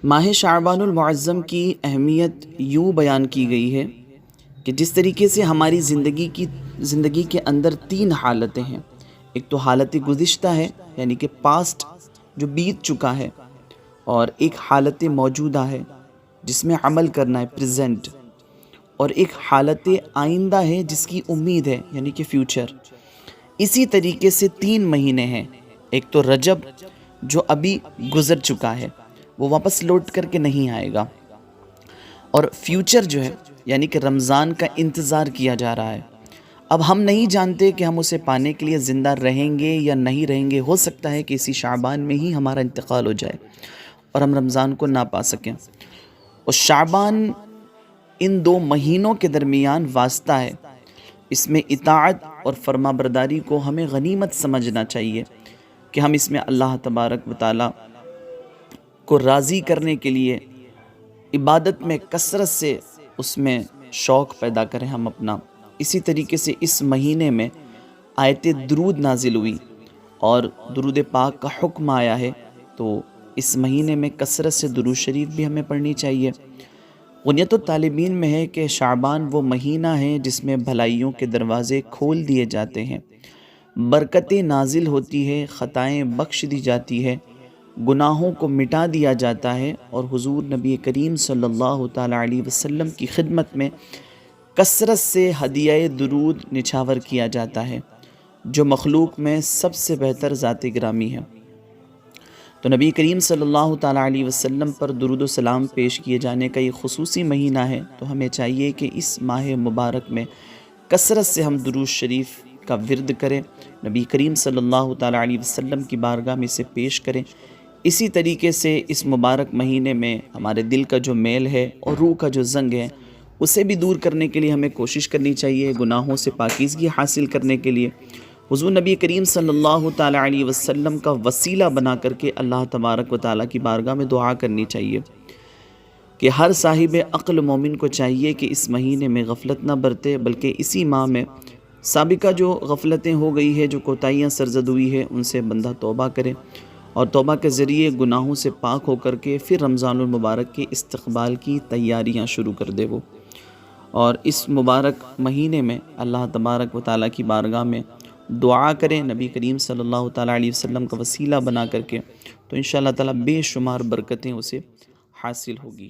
ماہ شعبان المعظم کی اہمیت یوں بیان کی گئی ہے کہ جس طریقے سے ہماری زندگی کے اندر تین حالتیں ہیں. ایک تو حالت گزشتہ ہے، یعنی کہ پاسٹ جو بیت چکا ہے، اور ایک حالت موجودہ ہے جس میں عمل کرنا ہے، پریزنٹ، اور ایک حالت آئندہ ہے جس کی امید ہے، یعنی کہ فیوچر. اسی طریقے سے 3 مہینے ہیں. ایک تو رجب جو ابھی گزر چکا ہے، وہ واپس لوٹ کر کے نہیں آئے گا، اور فیوچر جو ہے یعنی کہ رمضان کا انتظار کیا جا رہا ہے. اب ہم نہیں جانتے کہ ہم اسے پانے کے لیے زندہ رہیں گے یا نہیں رہیں گے. ہو سکتا ہے کہ اسی شعبان میں ہی ہمارا انتقال ہو جائے اور ہم رمضان کو نہ پا سکیں. اور شعبان ان 2 مہینوں کے درمیان واسطہ ہے. اس میں اطاعت اور فرما برداری کو ہمیں غنیمت سمجھنا چاہیے کہ ہم اس میں اللہ تبارک و تعالی کو راضی کرنے کے لیے عبادت میں کثرت سے اس میں شوق پیدا کریں ہم اپنا. اسی طریقے سے اس مہینے میں آیت درود نازل ہوئی اور درود پاک کا حکم آیا ہے، تو اس مہینے میں کثرت سے درود شریف بھی ہمیں پڑھنی چاہیے. غنیت الطالبین میں ہے کہ شعبان وہ مہینہ ہے جس میں بھلائیوں کے دروازے کھول دیے جاتے ہیں، برکتیں نازل ہوتی ہے، خطائیں بخش دی جاتی ہے، گناہوں کو مٹا دیا جاتا ہے، اور حضور نبی کریم صلی اللہ تعالیٰ علیہ وسلم کی خدمت میں کثرت سے ہدیہ درود نچھاور کیا جاتا ہے جو مخلوق میں سب سے بہتر ذات گرامی ہے. تو نبی کریم صلی اللہ تعالیٰ علیہ وسلم پر درود و سلام پیش کیے جانے کا یہ خصوصی مہینہ ہے. تو ہمیں چاہیے کہ اس ماہ مبارک میں کثرت سے ہم درود شریف کا ورد کریں، نبی کریم صلی اللہ تعالیٰ علیہ وسلم کی بارگاہ میں اسے پیش کریں. اسی طریقے سے اس مبارک مہینے میں ہمارے دل کا جو میل ہے اور روح کا جو زنگ ہے اسے بھی دور کرنے کے لیے ہمیں کوشش کرنی چاہیے. گناہوں سے پاکیزگی حاصل کرنے کے لیے حضور نبی کریم صلی اللہ تعالیٰ علیہ وسلم کا وسیلہ بنا کر کے اللہ تبارک و تعالیٰ کی بارگاہ میں دعا کرنی چاہیے کہ ہر صاحب عقل مومن کو چاہیے کہ اس مہینے میں غفلت نہ برتے، بلکہ اسی ماہ میں سابقہ جو غفلتیں ہو گئی ہے، جو کوتاہیاں سرزد ہوئی ہے، ان سے بندہ توبہ کرے اور توبہ کے ذریعے گناہوں سے پاک ہو کر کے پھر رمضان المبارک کے استقبال کی تیاریاں شروع کر دے وہ. اور اس مبارک مہینے میں اللہ تبارک و تعالیٰ کی بارگاہ میں دعا کریں نبی کریم صلی اللہ تعالیٰ علیہ وسلم کا وسیلہ بنا کر کے، تو انشاءاللہ تعالیٰ بے شمار برکتیں اسے حاصل ہوگی.